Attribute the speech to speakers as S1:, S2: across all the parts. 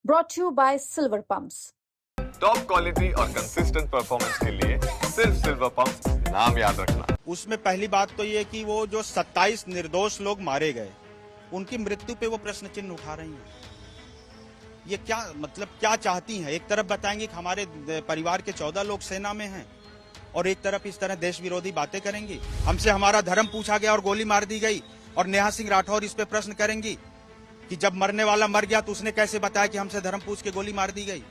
S1: brought to you by Silver Pumps.
S2: Top quality और consistent performance के लिए सिर्फ सिल्वर पंप नाम याद रखना।
S3: उसमें पहली बात तो ये कि वो जो 27 निर्दोष लोग मारे गए, उनकी मृत्यु पे वो प्रश्न चिन्ह उठा रही हैं। ये क्या मतलब क्या चाहती हैं? एक तरफ बताएंगे कि हमारे परिवार के 14 लोग सेना में हैं और एक तरफ इस तरह देश विरोधी बातें करेंगी। हमसे हमारा धर्म पूछा गया और गोली मार दी गई और नेहा सिंह राठौर इस पे प्रश्न करेंगी कि जब मरने वाला मर गया तो उसने कैसे बताया कि हमसे धर्म पूछ के गोली मार दी गई।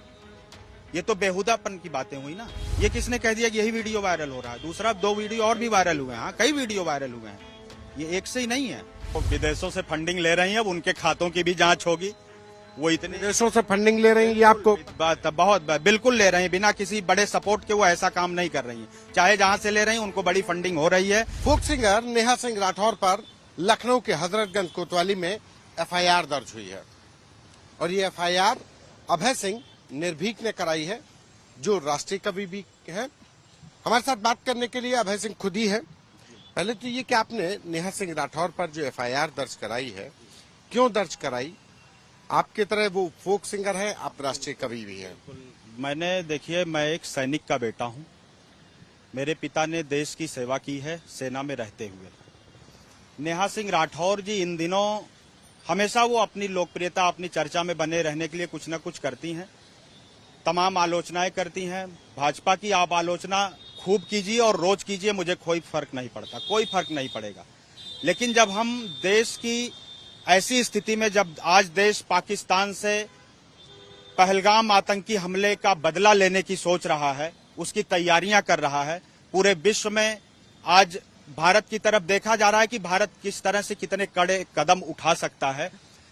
S3: ये तो बेहुदापन की बातें हुई ना। ये किसने कह दिया कि यही वीडियो वायरल हो रहा है? दूसरा 2 वीडियो और भी वायरल हुए हैं। हाँ, कई वीडियो वायरल हुए हैं, ये एक से ही नहीं है। वो विदेशों से फंडिंग ले रही हैं, अब उनके खातों की भी जांच होगी। वो इतने
S4: विदेशों से फंडिंग ले रही हैं, ये आपको
S3: बहुत बिल्कुल ले रही हैं, बिना किसी बड़े सपोर्ट के वो ऐसा काम नहीं कर रही हैं। चाहे जहां से ले रही हैं उनको बड़ी फंडिंग हो रही है।
S4: फोक सिंगर नेहा सिंह राठौर पर लखनऊ के हजरतगंज कोतवाली में एफआईआर दर्ज हुई है और ये एफआईआर अभय सिंह निर्भीक ने कराई है, जो राष्ट्रीय कवि भी है। हमारे साथ बात करने के लिए अभय सिंह खुद ही है। पहले तो ये कि आपने नेहा सिंह राठौर पर जो एफआईआर दर्ज कराई है, क्यों दर्ज कराई? आपकी तरह वो फोक सिंगर है, आप राष्ट्रीय कवि भी हैं।
S3: मैंने देखिए, मैं एक सैनिक का बेटा हूं। मेरे पिता ने देश की सेवा की है सेना में रहते हुए। नेहा सिंह राठौर जी इन दिनों हमेशा वो अपनी लोकप्रियता, अपनी चर्चा में बने रहने के लिए कुछ न कुछ करती हैं, तमाम आलोचनाएं करती हैं। भाजपा की आप आलोचना खूब कीजिए और रोज कीजिए, मुझे कोई फर्क नहीं पड़ता, कोई फर्क नहीं पड़ेगा। लेकिन जब हम देश की ऐसी स्थिति में, जब आज देश पाकिस्तान से पहलगाम आतंकी हमले का बदला लेने की सोच रहा है, उसकी तैयारियां कर रहा है, पूरे विश्व में आज भारत की तरफ देखा जा रहा है कि भारत किस तरह से कितने कड़े कदम उठा सकता है।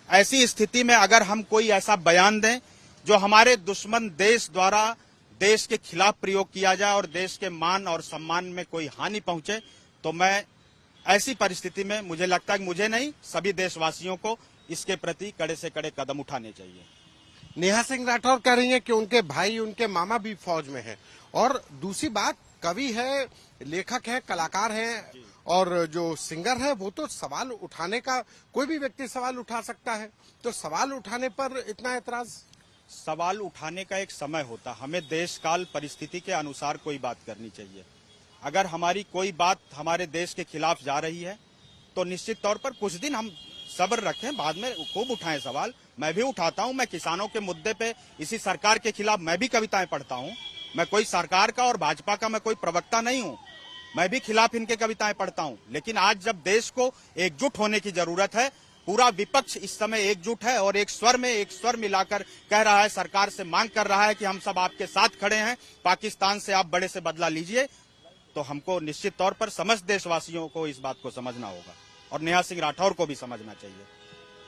S3: ऐसी स्थिति में अगर हम कोई ऐसा बयान दें जो हमारे दुश्मन देश द्वारा देश के खिलाफ प्रयोग किया जाए और देश के मान और सम्मान में कोई हानि पहुंचे, तो मैं ऐसी परिस्थिति में मुझे लगता है कि मुझे नहीं, सभी देशवासियों को इसके प्रति कड़े से कड़े कदम उठाने चाहिए।
S4: नेहा सिंह राठौर कह रही हैं कि उनके भाई, उनके मामा भी फौज में हैं और दूसरी बात, कवि है, लेखक है, कलाकार है और जो सिंगर है वो तो सवाल उठाने का, कोई भी व्यक्ति सवाल उठा सकता है, तो सवाल उठाने पर इतना एतराज?
S3: सवाल उठाने का एक समय होता, हमें देश काल परिस्थिति के अनुसार कोई बात करनी चाहिए। अगर हमारी कोई बात हमारे देश के खिलाफ जा रही है तो निश्चित तौर पर कुछ दिन हम सब्र रखें, बाद में खूब उठाएं सवाल। मैं भी उठाता हूं, मैं किसानों के मुद्दे पे, इसी सरकार के खिलाफ मैं भी कविताएं पढ़ता हूं। मैं कोई सरकार का और भाजपा का मैं कोई प्रवक्ता नहीं हूं, मैं भी खिलाफ इनके कविताएं पढ़ता हूं। लेकिन आज जब देश को एकजुट होने की जरूरत है, पूरा विपक्ष इस समय एकजुट है और एक स्वर मिलाकर कह रहा है, सरकार से मांग कर रहा है कि हम सब आपके साथ खड़े हैं, पाकिस्तान से आप बड़े से बदला लीजिए, तो हमको निश्चित तौर पर समस्त देशवासियों को इस बात को समझना होगा और नेहा सिंह राठौर को भी समझना चाहिए।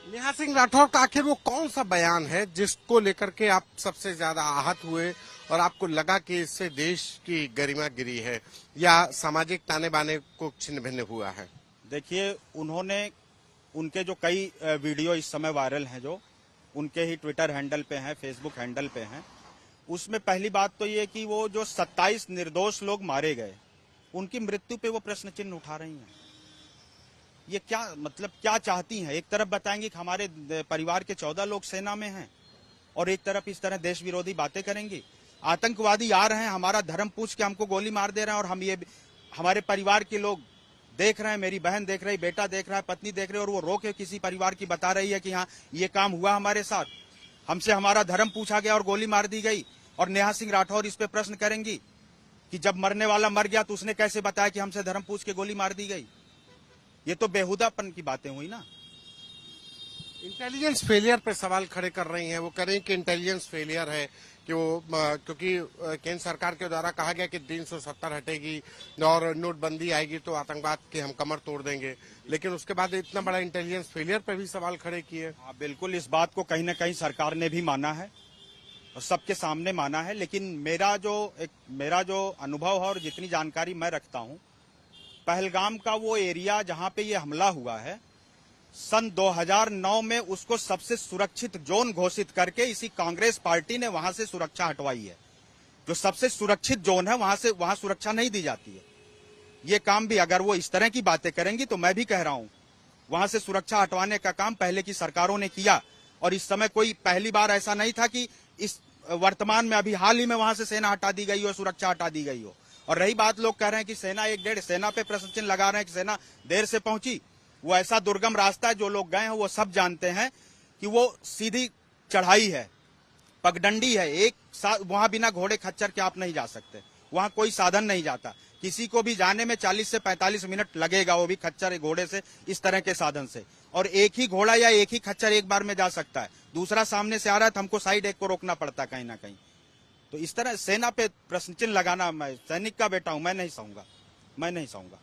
S4: नेहा सिंह राठौर का आखिर वो कौन सा बयान है जिसको लेकर के आप सबसे ज्यादा आहत हुए और आपको लगा कि इससे देश की गरिमा गिरी है या सामाजिक ताने बाने को छिन्न भिन्न हुआ है?
S3: देखिए, उनके जो कई वीडियो इस समय वायरल हैं, जो उनके ही ट्विटर हैंडल पे हैं, फेसबुक हैंडल पे हैं, उसमें पहली बात तो ये कि वो जो 27 निर्दोष लोग मारे गए, उनकी मृत्यु पे वो प्रश्न चिन्ह उठा रही हैं। ये क्या मतलब क्या चाहती हैं? एक तरफ बताएंगी कि हमारे परिवार के 14 लोग सेना में हैं और एक तरफ इस तरह देश विरोधी बातें करेंगी। आतंकवादी आ रहे हैं, हमारा धर्म पूछ के हमको गोली मार दे रहे हैं और हम ये, हमारे परिवार के लोग देख रहे हैं, मेरी बहन देख रही, बेटा देख रहा है, पत्नी देख रही है, और वो रो के किसी परिवार की बता रही है कि हाँ ये काम हुआ हमारे साथ, हमसे हमारा धर्म पूछा गया और गोली मार दी गई। और नेहा सिंह राठौर इस पे प्रश्न करेंगी कि जब मरने वाला मर गया तो उसने कैसे बताया कि हमसे धर्म पूछ के गोली मार दी गई। ये तो बेहुदापन की बातें हुई ना।
S4: इंटेलिजेंस फेलियर पे सवाल खड़े कर रही हैं। वो कह रही हैं कि इंटेलिजेंस फेलियर है कि वो, क्योंकि केंद्र सरकार के द्वारा कहा गया कि 370 हटेगी और नोटबंदी आएगी तो आतंकवाद की हम कमर तोड़ देंगे, लेकिन उसके बाद इतना बड़ा इंटेलिजेंस फेलियर पे भी सवाल खड़े किए।
S3: हाँ, बिल्कुल, इस बात को कहीं न कहीं सरकार ने भी माना है और सबके सामने माना है। लेकिन मेरा जो अनुभव है और जितनी जानकारी मैं रखता हूं, पहलगाम का वो एरिया जहां पे ये हमला हुआ है, सन 2009 में उसको सबसे सुरक्षित जोन घोषित करके इसी कांग्रेस पार्टी ने वहां से सुरक्षा हटवाई है। जो सबसे सुरक्षित जोन है वहां सुरक्षा नहीं दी जाती है। ये काम भी अगर वो इस तरह की बातें करेंगी तो मैं भी कह रहा हूं, वहां से सुरक्षा हटवाने का काम पहले की सरकारों ने किया। और इस समय कोई पहली बार ऐसा नहीं था कि इस वर्तमान में अभी हाल ही में वहां से सेना हटा दी गई हो, सुरक्षा हटा दी गई हो। और रही बात, लोग कह रहे हैं कि सेना 1-1.5 सेना पे प्रश्न चिन्ह लगा रहे हैं कि सेना देर से पहुंची। वो ऐसा दुर्गम रास्ता है, जो लोग गए हैं वो सब जानते हैं कि वो सीधी चढ़ाई है, पगडंडी है। एक साथ वहां बिना घोड़े खच्चर के आप नहीं जा सकते, वहां कोई साधन नहीं जाता। किसी को भी जाने में 40 से 45 मिनट लगेगा, वो भी खच्चर घोड़े से, इस तरह के साधन से। और एक ही घोड़ा या एक ही खच्चर एक बार में जा सकता है, दूसरा सामने से आ रहा है तो हमको साइड एक को रोकना पड़ता है कहीं ना कहीं। तो इस तरह सेना पे प्रश्न चिन्ह लगाना, मैं सैनिक का बेटा हूं, मैं नहीं सहूंगा।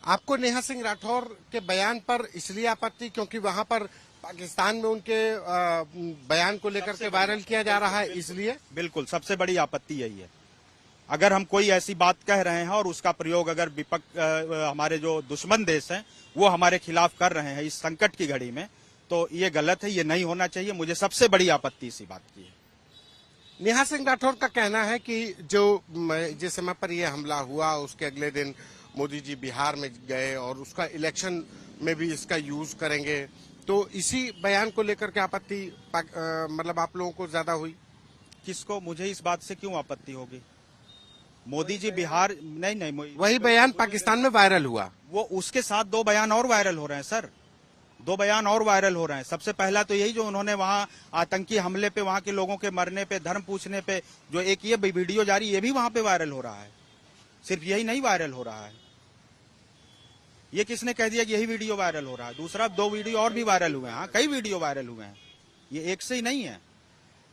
S4: आपको नेहा सिंह राठौर के बयान पर इसलिए आपत्ति क्योंकि वहां पर पाकिस्तान में उनके बयान को लेकर के वायरल किया जा रहा है, इसलिए?
S3: बिल्कुल, सबसे बड़ी आपत्ति यही है। अगर हम कोई ऐसी बात कह रहे हैं और उसका प्रयोग अगर हमारे जो दुश्मन देश हैं वो हमारे खिलाफ कर रहे हैं इस संकट की घड़ी में, तो ये गलत है, ये नहीं होना चाहिए। मुझे सबसे बड़ी आपत्ति इसी बात की है।
S4: नेहा सिंह राठौर का कहना है कि जिस समय पर यह हमला हुआ उसके अगले दिन मोदी जी बिहार में गए और उसका इलेक्शन में भी इसका यूज करेंगे, तो इसी बयान को लेकर के आपत्ति मतलब आप लोगों को ज्यादा हुई?
S3: किसको? मुझे इस बात से क्यों आपत्ति होगी? मोदी जी बिहार नहीं,
S4: वही बयान पाकिस्तान में वायरल हुआ,
S3: वो उसके साथ 2 बयान और वायरल हो रहे हैं सर, 2 बयान और वायरल हो रहे हैं। सबसे पहला तो यही जो उन्होंने वहां आतंकी हमले पे, वहां के लोगों के मरने पे, धर्म पूछने पे जो एक ये वीडियो जारी, ये भी वहां पे वायरल हो रहा है। सिर्फ यही नहीं वायरल हो रहा है, ये किसने कह दिया कि यही वीडियो वायरल हो रहा है? दूसरा 2 वीडियो और भी वायरल हुए हैं। हाँ, कई वीडियो वायरल हुए हैं, ये एक से ही नहीं है।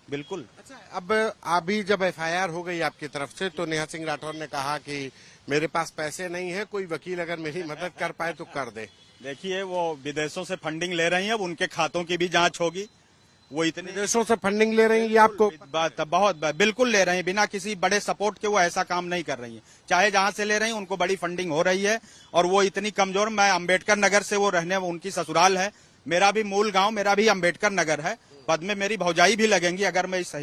S3: बिल्कुल।
S4: अच्छा, अब अभी जब एफआईआर हो गई आपकी तरफ से तो नेहा सिंह राठौर ने कहा कि मेरे पास पैसे नहीं है, कोई वकील अगर मेरी मदद कर पाए तो कर दे।
S3: देखिए, वो विदेशों से फंडिंग ले रही हैं, अब उनके खातों की भी जांच होगी। वो इतने
S4: विदेशों से फंडिंग ले रही है, ये आपको
S3: बहुत बिल्कुल ले रहे हैं, बिना किसी बड़े सपोर्ट के वो ऐसा काम नहीं कर रही है। चाहे जहां से ले रही हैं उनको बड़ी फंडिंग हो रही है, और वो इतनी कमजोर। मैं अम्बेडकर नगर से वो रहने, उनकी ससुराल है, मेरा भी मूल गांव, मेरा भी अम्बेडकर नगर है। पद में मेरी भौजाई भी लगेंगी अगर मैं इस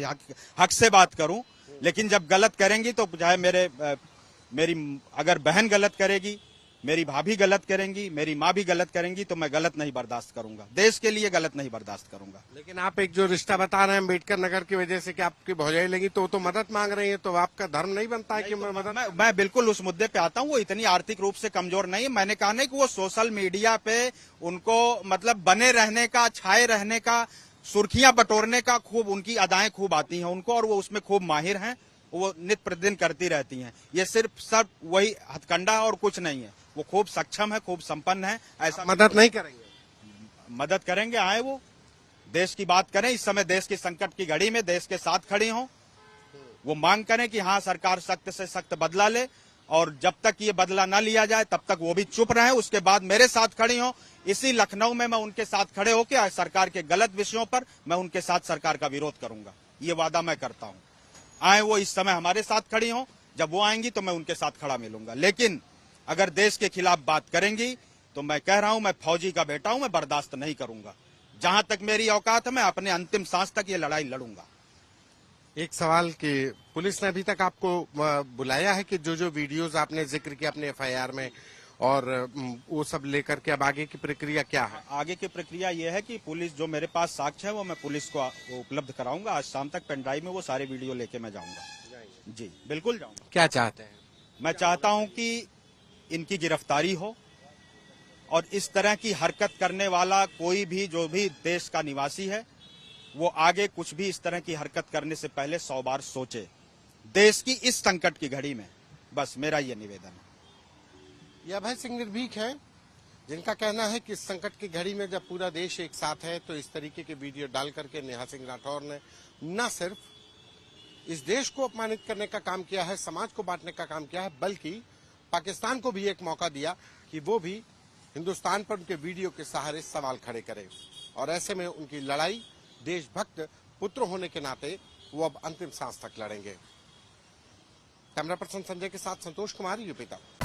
S3: हक से बात करूं। लेकिन जब गलत करेंगी तो चाहे मेरी अगर बहन गलत करेगी, मेरी भाभी गलत करेंगी, मेरी माँ भी गलत करेंगी, तो मैं गलत नहीं बर्दाश्त करूंगा, देश के लिए गलत नहीं बर्दाश्त करूंगा।
S4: लेकिन आप एक जो रिश्ता बता रहे हैं अम्बेडकर नगर की वजह से कि आपकी भौजाई लगी, तो मदद मांग रही है, तो आपका धर्म नहीं बनता है कि मदद?
S3: मैं बिल्कुल उस मुद्दे पे आता हूँ। वो इतनी आर्थिक रूप से कमजोर नहीं है। मैंने कहा नहीं कि वो सोशल मीडिया पे उनको मतलब बने रहने का, छाए रहने का, सुर्खियां बटोरने का खूब उनकी अदाएं खूब आती हैं उनको, और वो उसमें खूब माहिर हैं। वो नित्य प्रतिदिन करती रहती हैं। ये सिर्फ सब वही हथकंडा है और कुछ नहीं है। वो खूब सक्षम है, खूब संपन्न है। ऐसा
S4: मदद नहीं करेंगे?
S3: मदद करेंगे, आए वो देश की बात करें। इस समय देश की संकट की घड़ी में देश के साथ खड़ी हों, वो मांग करें कि हाँ सरकार सख्त से सख्त बदला ले, और जब तक ये बदला न लिया जाए तब तक वो भी चुप रहे। उसके बाद मेरे साथ खड़ी हों। इसी लखनऊ में मैं उनके साथ खड़े होकर सरकार के गलत विषयों पर मैं उनके साथ सरकार का विरोध करूंगा, ये वादा मैं करता हूं। आए वो इस समय हमारे साथ खड़ी हों, जब वो आएंगी तो मैं उनके साथ खड़ा मिलूंगा। लेकिन अगर देश के खिलाफ बात करेंगी तो मैं कह रहा हूं, मैं फौजी का बेटा हूं, मैं बर्दाश्त नहीं करूंगा। जहां तक मेरी औकात है मैं अपने अंतिम सांस तक ये लड़ाई लड़ूंगा।
S4: एक सवाल कि पुलिस ने अभी तक आपको बुलाया है कि जो वीडियोस आपने जिक्र किया अपने एफआईआर में, और वो सब लेकर के अब आगे की प्रक्रिया क्या है?
S3: आगे की प्रक्रिया ये है कि पुलिस जो मेरे पास साक्ष्य है वो मैं पुलिस को उपलब्ध कराऊंगा। आज शाम तक पेन ड्राइव में वो सारे वीडियो लेके मैं जाऊंगा। जी बिल्कुल जाऊंगा।
S4: क्या चाहते हैं?
S3: मैं चाहता हूं कि इनकी गिरफ्तारी हो, और इस तरह की हरकत करने वाला कोई भी जो भी देश का निवासी है वो आगे कुछ भी इस तरह की हरकत करने से पहले 100 बार सोचे, देश की इस संकट की घड़ी में। बस मेरा ये निवेदन है।
S4: ये अभय सिंह निर्भीक है, जिनका कहना है कि इस संकट की घड़ी में जब पूरा देश एक साथ है तो इस तरीके के वीडियो डाल करके नेहा सिंह राठौर ने न सिर्फ इस देश को अपमानित करने का काम किया है, समाज को बांटने का काम किया है, बल्कि पाकिस्तान को भी एक मौका दिया कि वो भी हिंदुस्तान पर उनके वीडियो के सहारे सवाल खड़े करे। और ऐसे में उनकी लड़ाई देशभक्त पुत्र होने के नाते वो अब अंतिम सांस तक लड़ेंगे। कैमरा पर्सन संजय के साथ संतोष कुमार, यूपी तक।